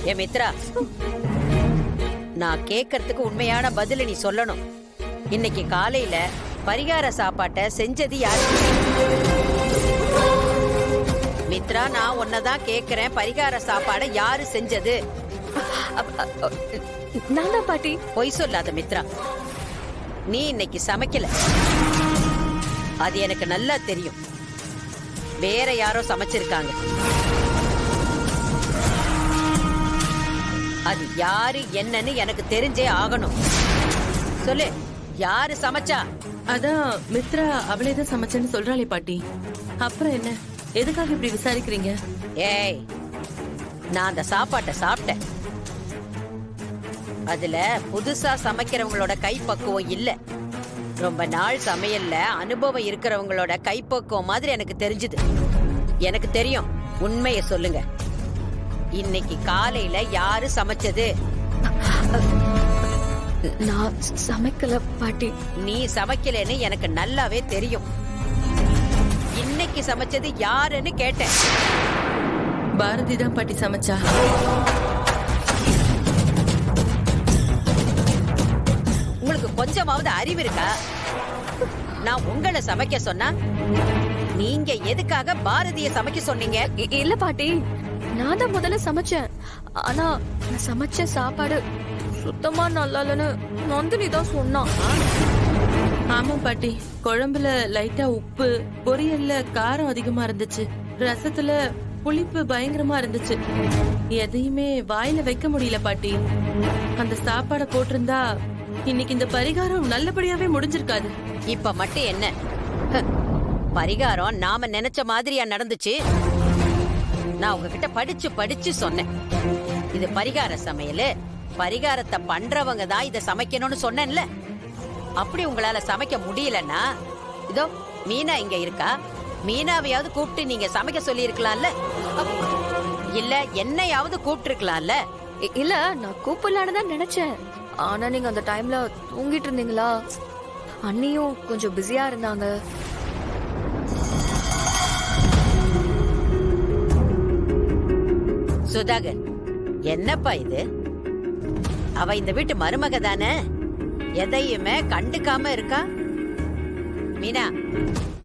ஏ மித்ரா, நான் கேக்குறதுக்கு உண்மையான பதில நீ சொல்லணும். இன்னைக்கு காலையில பரிகார சாப்பாட்டை செஞ்சது யாரு? மித்ரா, நான் உன்னதான் கேக்குறேன், பரிகார சாப்பாடை யாரு செஞ்சது? நான் தான் பாட்டி. பொய் சொல்லாத மித்ரா, நீ இன்னைக்கு சமைக்கல. அது எனக்கு நல்லா தெரியும். வேற யாரோ சமைச்சிருக்காங்க. அது யாரு என்னன்னு எனக்கு தெரிஞ்சே ஆகணும். சொல்லு, யாரு சமைச்சா? அதான் மித்ரா அவளேதான் சமைச்சேன்னு சொல்றாளே பாட்டி. அப்புறம் என்ன, எதுக்காக இப்படி விசாரிக்கிறீங்க? ஏய், நான் அந்த சாப்பாட்டை சாப்பிட்டேன். அதுல புதுசா சமைக்கிறவங்களோட கைப்பக்குவம் இல்ல. ரொம்ப நாள் சமையல்ல அனுபவம் இருக்கிறவங்களோட கைப்பக்குவம் மாதிரி எனக்கு தெரிஞ்சுது. எனக்கு தெரியும். உண்மையை சொல்லுங்க. இன்னைக்கு காலையில யாரு சமைச்சது? நான் சமைக்கல பாட்டி. நீ சமைக்கலன்னு எனக்கு நல்லாவே தெரியும். இன்னைக்கு சமைச்சது யாருன்னு கேட்டேன். பாரதி தான் பாட்டி சமைச்சா. உங்களுக்கு கொஞ்சமாவது அறிவு இருக்கா? நான் உங்களை சமைக்க சொன்னா நீங்க எதுக்காக பாரதிய சமைக்க சொன்னீங்க? இல்ல பாட்டி, நான் தான் முதல்ல சமைச்சேன். ஆனா நான் சமைச்ச சாப்பாடு சுத்தமா நல்லா இல்லைன்னு நந்தினி தான் சொன்னான். ஆமா பாட்டி, குழம்புல லைட்டா உப்பு, பொரியல்ல காரம் அதிகமா இருந்துச்சு, ரசத்துல புளிப்பு பயங்கரமா இருந்துச்சு. எதையுமே வாயில வைக்க முடியல பாட்டி. அந்த சாப்பாடை போட்டிருந்தா இன்னைக்கு இந்த பரிகாரம் நல்லபடியாவே முடிஞ்சிருக்காது. இப்ப மட்டும் என்ன பரிகாரம் நாம நினைச்ச மாதிரியா நடந்துச்சு? நான் உங்ககிட்ட படிச்சு படிச்சு சொன்னேன், இது பரிகார சமையல், பரிகாரத்தை பண்றவங்க தான் இதை சமைக்கணும்னு சொன்னேன்ல. அப்படி உங்களால சமைக்க முடியலன்னா இதோ மீனா இங்க இருக்கா, மீனாவையாவது கூப்பிட்டு நீங்க சமைக்க சொல்லி இருக்கலாம்ல. இல்ல என்னையாவது கூப்பிட்டு இருக்கலாம்ல. இல்ல, நான் கூப்பிடலான்னு தான் நினைச்சேன். ஆனா நீங்க அந்த டைம்ல தூங்கிட்டு இருந்தீங்களா, அண்ணியும் கொஞ்சம் பிஸியா இருந்தாங்க. சுதாகர், என்னப்பா இது? அவ இந்த வீட்டு மருமக தானே, எதையுமே கண்டுக்காம இருக்கா. மீனா,